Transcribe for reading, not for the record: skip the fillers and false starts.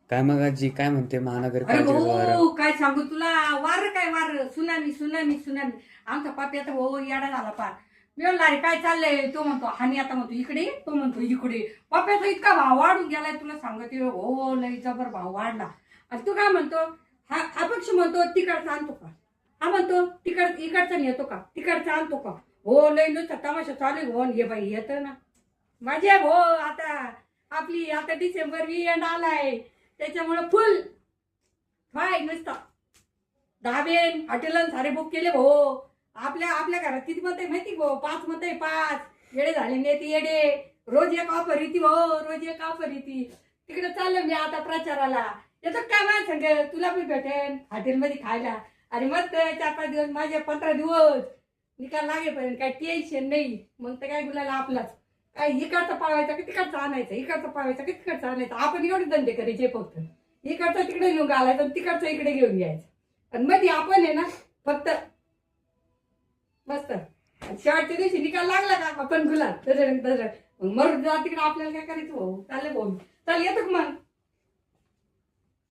काय मग आजी काय म्हणते अरे महानगरपालिकेचं वारं? भाऊ काय सांगू तुला. वार काय वार, सुनामी सुनामी सुनामी. आमचा पापी आता भाऊ येडा झाला पार. मी म्हणलं अरे काय चाललंय, तो म्हणतो हानी आता म्हणतो इकडे ये, तो म्हणतो इकडे ये. पप्याचा इतका भाव वाढून गेलाय तुला सांगते हो, लय जबर भाव वाढला. आणि तू काय म्हणतो, हा पक्ष म्हणतो तिकडचा आणतो का, हा म्हणतो इकडचा नेतो का, तिकडचा आणतो का. हो लय नुसता तमाशा चालू आहे. हो ये बाई येतं ना माझे भो. आता आपली आता डिसेंबर एंड आलाय, त्याच्यामुळे फुल काय नुसतं धाबेन हॉटेल सारे बुक केले भो. आपल्या आपल्या घरात किती मत आहे माहिती भो, 5 मत आहे, 5. येडे झाले नेते येडे. रोज एक ऑफर येते भो, रोज एक ऑफर येते. तिकडे चाललो मी आता प्रचाराला. येतो काय माझ्या संग, तुला पण भेटेन हॉटेलमध्ये खायला. अरे मस्त 4-5 दिवस माझे, 15 दिवस निकाल लागेपर्यंत काय टेन्शन नाही. मग तर काय गुलाला आपलाच. काय इकडचं पाळायचं की तिकडचं आणायचं, इकडचं पाळायचं की तिकडचं आणायचं. आपण एवढे धंदे करायचे फक्त. इकडचं तिकडे घेऊन घालायचं आणि तिकडचं इकडे घेऊन यायचं. आणि मध्ये आपण आहे ना फक्त मस्त. शेवटच्या दिवशी निकाल लागला का आपण गुलाल मग मरून जा तिकडे. आपल्याला काय करायचं भाऊ, चालले भाऊ. चल येतो का मग.